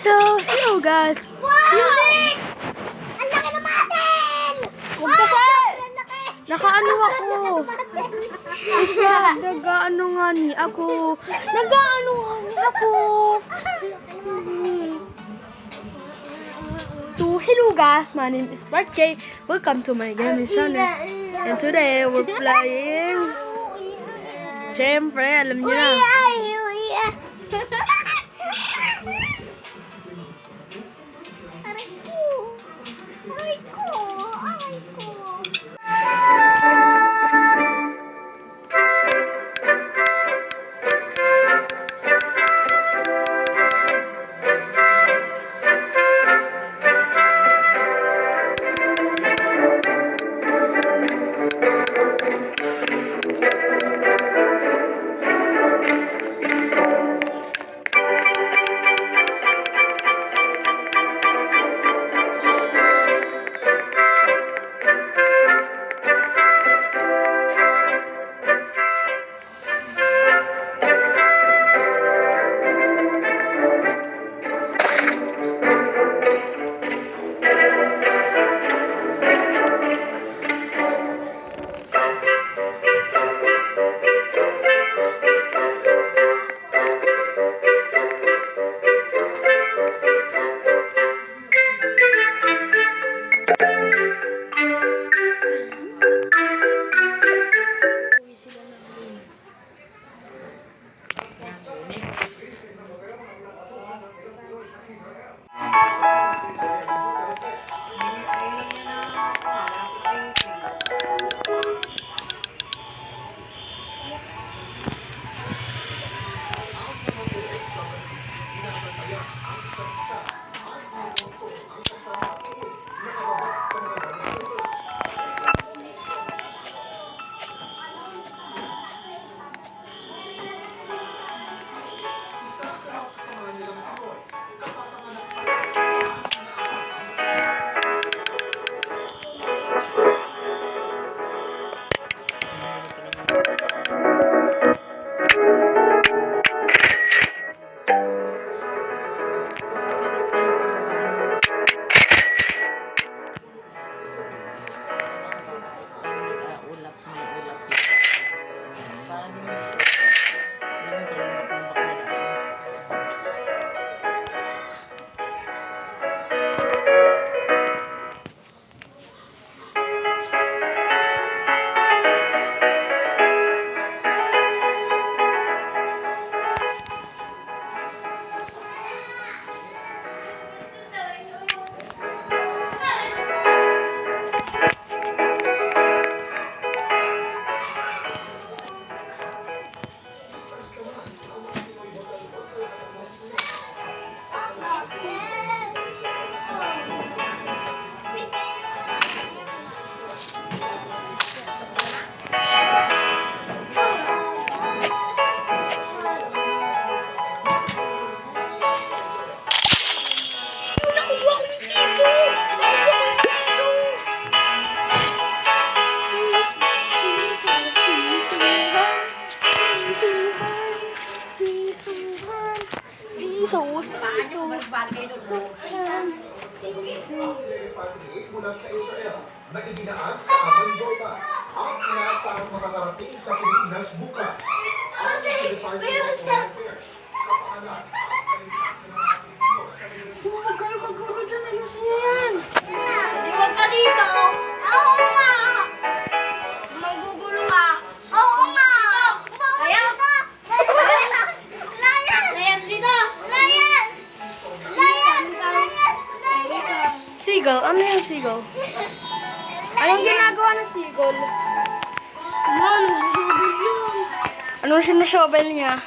So, hello guys. Wow! Ang laki ng muscle! Huwag kasi! Ang laki! Nakaano ako. Basta, nag-ano nga ni ako. Nag-ano ako. So, hello guys. My name is Mark J. Welcome to my gaming channel. And today, we're playing... Siyempre, alam niyo na. Aray ko! Aray ko! Aray ko! Mula sa Israel na idinaan sa Amman, Jordan ang inaasahang makakarating sa Pilipinas bukas. Ayon sa Department of Foreign Affairs, kapaanan ang kaligtasan ng mga Pilipino sa Huwag kayo magkaroon dyan. Ayusin niyo yan. Huwag ka dito! Oo nga! Magugulo ka! Oo nga! Layas! Layas! Layas dito! Layas! Layas! Layas! Seagull? Ano yung seagull? Anong ginagawa ng seagull? Nagsusubil yun! Anong sinushovel niya?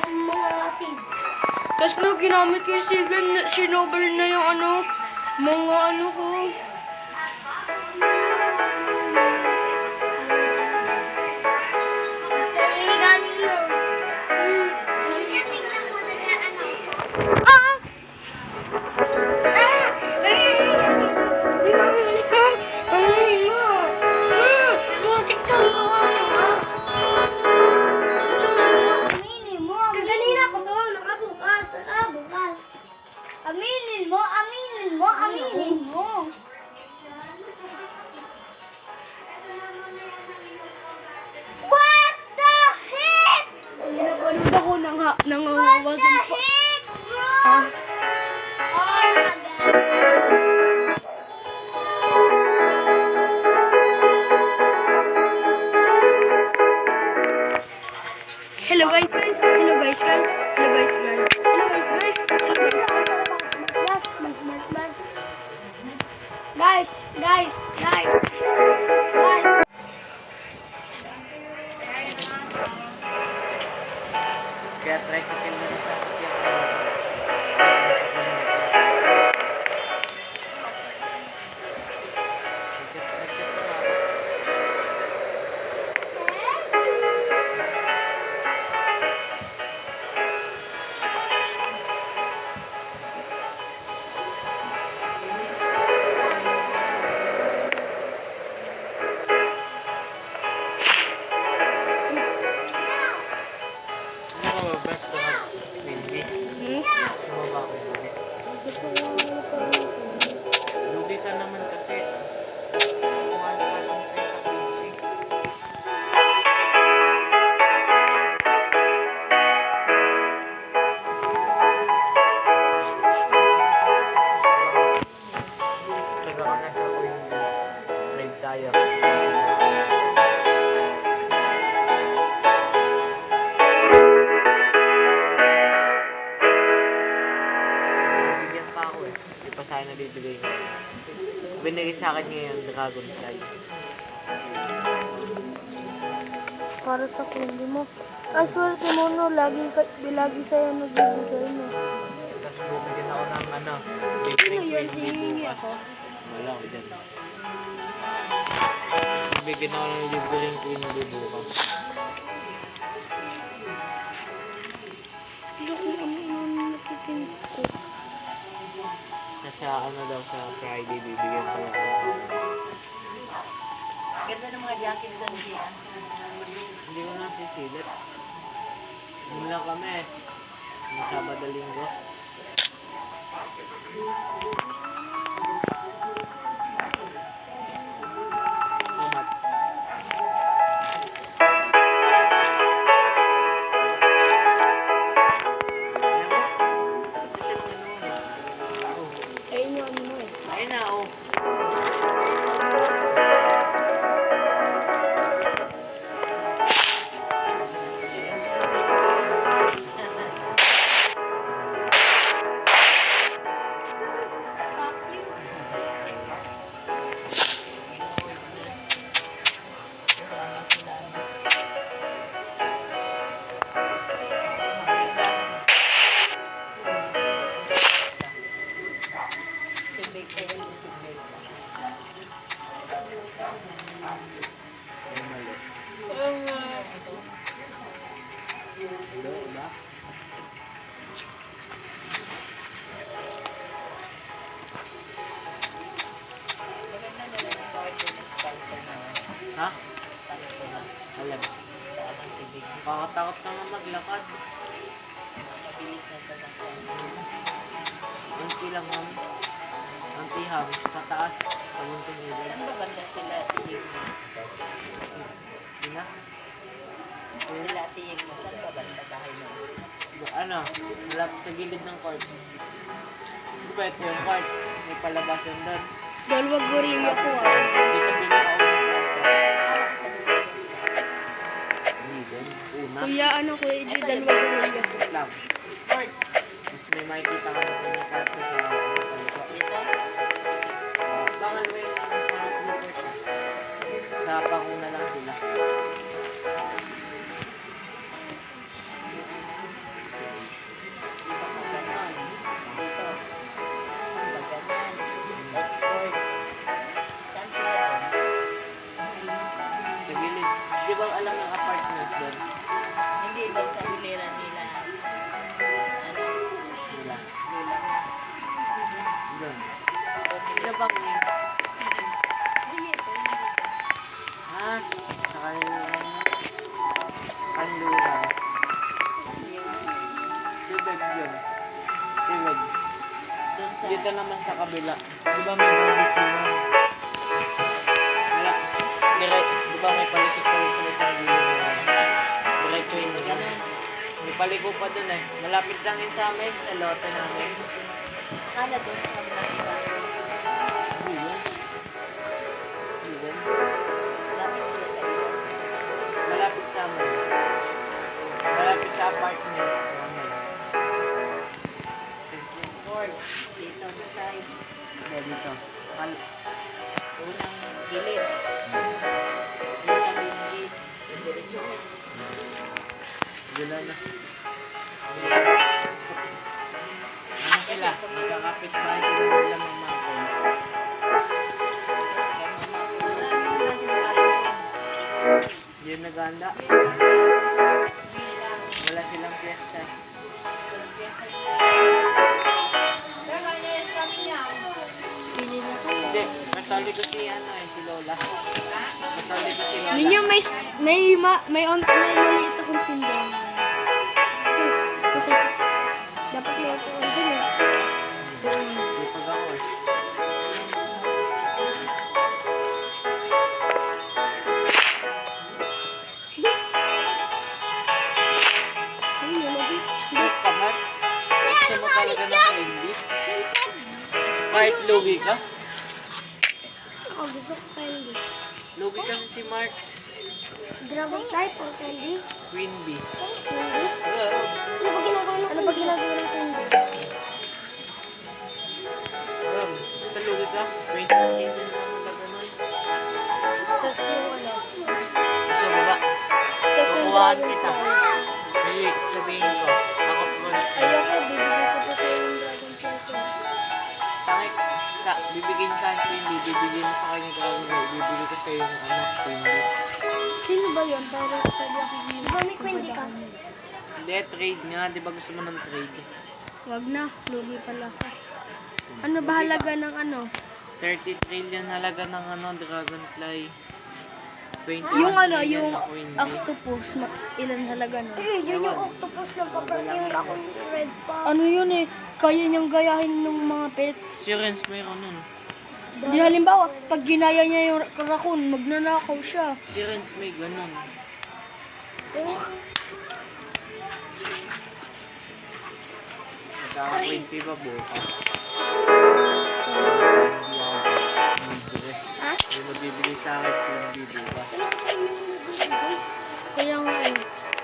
Yung mga seeds. Tapos no, ginamit ko yung seagull, sinobel na yung mga ko. Aminin mo, aminin mo, aminin mo. What the heck? Pinapanood ako ng What nangangawa the heck, bro? Oh my God. Hello guys. Hello guys. Hello guys. Hello guys. Guys. Kaya tricycle na sa sakyan. Ano ba back to Windy? Sumaba ko yung lugi ka naman kasi. Sumali ka lang tayo sa Windy. Taga ko na sa Windy. Ride tayo. Bigyan pa ako eh. Hindi pa sana bibigay niya. Binigay sa akin ngayon, Dragonfly. Para sa kundi mo. Ang swerte mo no, lagi sa'yo nagbibigay no. Tapos bumigyan ako ng ano, Basic Windy bukas. Wala ko dyan. Bigyan ako ng libreng Windy bukas. Hindi ko ano nakikita. Nasa ano daw sa Friday, bibigyan ko lang ako. Ganda ng mga jacket doon siya. Hindi ko na sisilit. Hindi lang kami. Yung Sabado Linggo. Kumat. Ayun yung ano mo eh. Ayun na, oh. Ay, mali. Hello, ba? Maganda nila ng kawit doon ng spalto na. Ha? Spalto na. Alam. Saan ang tibig. Nakakatakot na nga maglakad. Mabilis na sa lakad. Unti lang, hams. Unti hams. Pataas. Pagunting nila. Saan ba banda sila tiyeng mo? Ina? Sila tiyeng mo. Saan ba banda bahay mo? Ano? Malap sa gilid ng court. Di ba ito yung court? May palabasan doon. Dalawang guring ako ah. Di sa pinakaunang court. Ah, sa lugar sila. Hindi din. Una. Kuya ano kuya, hindi dalawang guring ako. Lang. Court. Mas may makikita ka na yung court sa ano. Dito. Bakal mo yung court. Sa panguna lang sila. Di ba maganon? Dito. Maganon. Escort. Saan sila doon? Sa gilid. Di ba alam ng apartment doon? Hindi doon sa hilera nila. Ano? Nila. Lula. Dito naman sa kabila. Di ba may barbecue na? Wala. Di ba may palisik-palisik sa isang gilid na yan? Diretso yun. May paliko pa dun eh. Malapit lang yun sa amin. Sa lote namin. Akala doon sa kabilang iba. Hindi yan. Hindi yan. Lapit sila sa iyo. Malapit sa amin. Malapit sa apartment. Lord, dito sa side. Dito. Unang gilid. Yung kabilang gilid. Diretso. Gila na. Ano sila? Magkakapit ba sila nila mamako? Hindi yung naganda. Wala silang fiesta. Hindi. Katoliko si ano eh, si Lola. Katoliko si Lola. Ninyo may maliit akong tindahan. Okay. Dapat may ako dun eh. Sipag ako eh. Ayun, nalagay. Beef ka, Mark? Gusto mo talaga ng plain beef? Kahit lugi ka? Ako gusto ko candy. Lugi kasi si Mark. Dragon type o candy? Queen bee. Candy? Well, Ano ba ginagawa ng candy? basta lugi ka? 20 pesos na naman na ganun. Tapos yung ano? Gusto mo ba? Tapos yung Kukuhaan dragon kita. type. May sabihin ko. Ako front. Ayoko, bibigyan ko pa sa'yo yung dragon type. Tangik. Bibigyan sa Queen bee. Bibigyan mo sa kanya dragon bee. Bibigyan ko sa yung Queen bee. Sino ba yun? Para pwede ako bumili. Di ba may candy ka? Hindi, trade nga. Di ba gusto mo ng trade? Wag na, lugi pala ako. Ano ba halaga ng ano? 30 trillion halaga ng dragonfly. 21 Yung ano, trillion yung na Queen bee. octopus, ilan halaga nun? Yun yung octopus ng yung akong red pa. Ano yun eh, kaya niyang gayahin ng mga pet. Si Renz mayroon nun. Di halimbawa, pag ginaya niya yung raccoon, magnanakaw siya. Si Renz may ganun. Magkaka-Queen bee ba bukas? Ha? Hindi magbibigay sa akin Queen bee bukas. Kaya nga eh.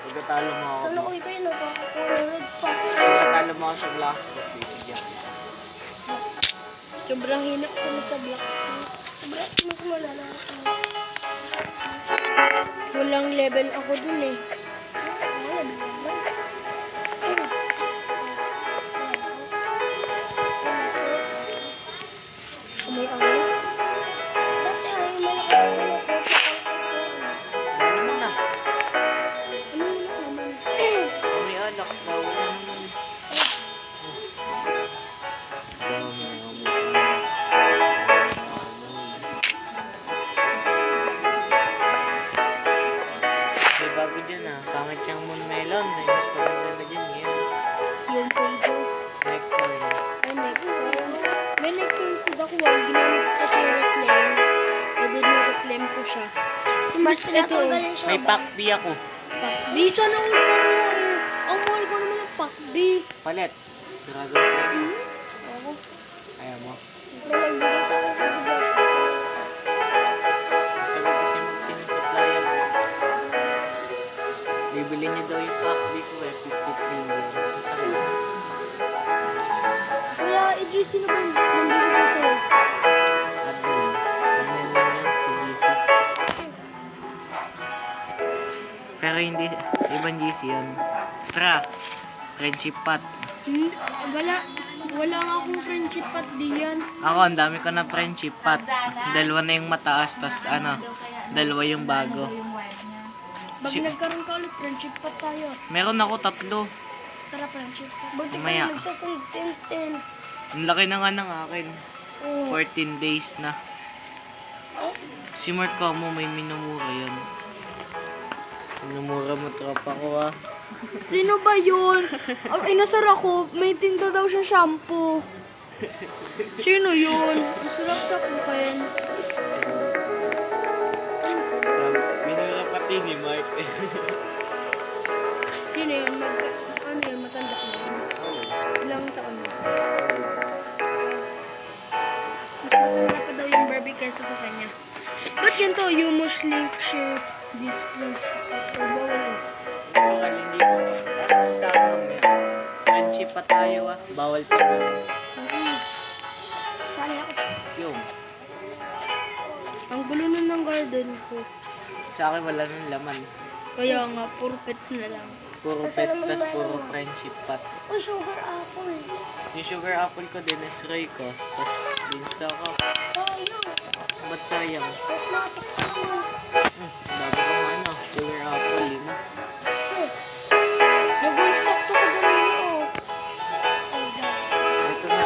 Pagkatalo mo ako. Ano ko yun, nagkakakuha red pa. Pagkatalo mo ako sa glass book, bibigyan kita. Sobrang hinap ko na sa black. Mas malala ako. Walang level ako dun eh. May ano? Dati ay malakas ako. Ano mo na? Ano yun naman? May alak. Bawal naman. May bago dyan ah. Pangit yung moon melon. May mas paganda na dyan yan. Yung flavor. Nectar. Ay, nectar. May nectar sa dakwang. Ginamit ko sa reclaim. E din yung reclaim ko siya. Mas ito. May pack B ako. Bisa na ulit ako eh. Ang mahal ko naman ng pakbi. Palit. Dragonfly. Ako. Ayaw mo. May nagbigay sa akin sa divorce kasi Tagal kasi magsinusupply ako. Bibili niya daw yung pack B ko eh. 50 million. Kuya Idris, sino ba yung nandito ko sa'yo? Admin. Admin lang yan. Si GC. Pero hindi. Ibang GC yan. Tra. Friendship pot. Wala nga akong friendship at diyan. Ako, ang dami ko na friendship pot. Dalawa na yung mataas, tas dalawa yung bago. Pag nagkaroon ka ulit, friendship pa tayo. Meron ako 3. Tara, friendship pa. buti Mamaya. ka nagtatintin. Ang laki na nga ng akin. Oh. 14 days na. Si Mark mo may minumura yan. Minumura mo tropa ko ah. Sino ba yun? Ang inasar ako, may tinta daw siya shampoo. Sino yun? Masarap tapukin. Minura pati ni Mark. Sino yun? Ano yun? Matanda ko yun? Ilang taon na? Mas matanda pa daw yung Barbie kaysa sa kanya. Ba't ganito? You must link share this link. Bawal hindi ko. Ano sa akin? Friendship pa tayo ah. Bawal pa ba? Sali ako. Yung. Ang gulo nun ng garden ko. Sa akin wala nang laman. Kaya nga, puro pets na lang. Puro pets tas puro friendship pat. Oh, sugar apple. Yung sugar apple ko din, nasray ko. Tas beanstalk ko. Sayang. Ba't sayang? Mas matik ako. Bago ko ano, sugar apple, 5. Nag-stock to ko ganun oh. Ito na.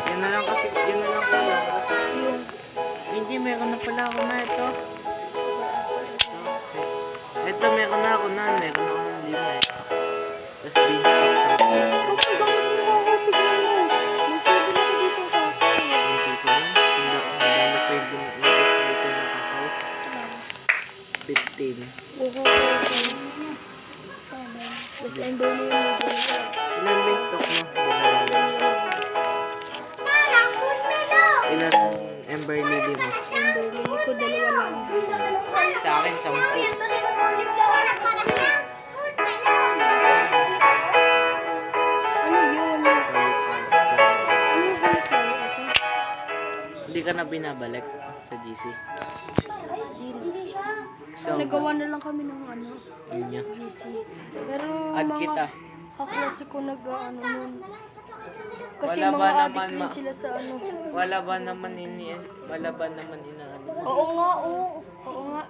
Yan na lang kasi, yan na lang pala. Yung Hindi, meron na pala ako na ito. Ito, meron na ako na. Meron ako ng 5 eh. Tapos beanstalk sa kapag bakit mo ako tignan mo? Masabi na ko dito sa akin. hindi ko yun. Madami pa yung dito na kakao. 15. Oo. Tapos ember mo yung mga. Ilan beanstalk mo? Ilan ember lily mo? Ember mo ko 2 lang. Sa akin, 10. Ano yun? Ano yung balik na ito? Hindi ka na binabalik sa GC. So, Nagawa na lang kami ng ano, yun niya. GC. Pero Add kita. kaklase ko nag-ano nun. Kasi Wala ba mga naman addict rin sila sa ano. Wala ba naman inaano? Oo nga, oo. Oo nga,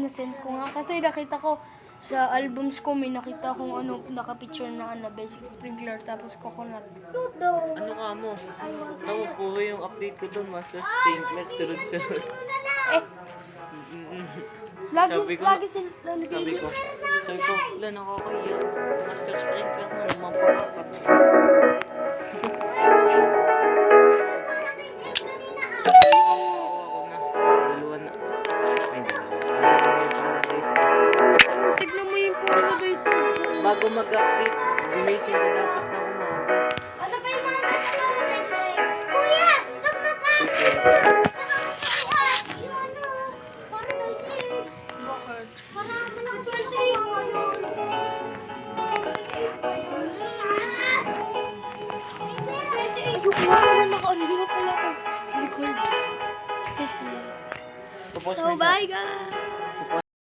send ko nga. Kasi nakita ko sa albums ko, may nakita akong ano, nakapicture na ano, basic sprinkler, tapos coconut. Ano ka mo? Tawo puro yung update ko doon, Master Sprinkler, sunod-sunod. Lagi, Sabi ko- lagi sila lalagay. Sabi ko, wala nakakaya. Master Sprinkler na naman pangapat. Ako na. Dalawa na. Ay, dalawa. Tignan mo yung puro na basic. Bago mag-update, gamitin ka dapat ng umaga. Ano pa yung mga nasa paradise eh? Kuya! Pag yung ano, paradise eh. Bakit? Marami ng swerte yung ngayon. Ayoko nga naman naka-ano nga pala ako. Record. Tapos So, bye guys!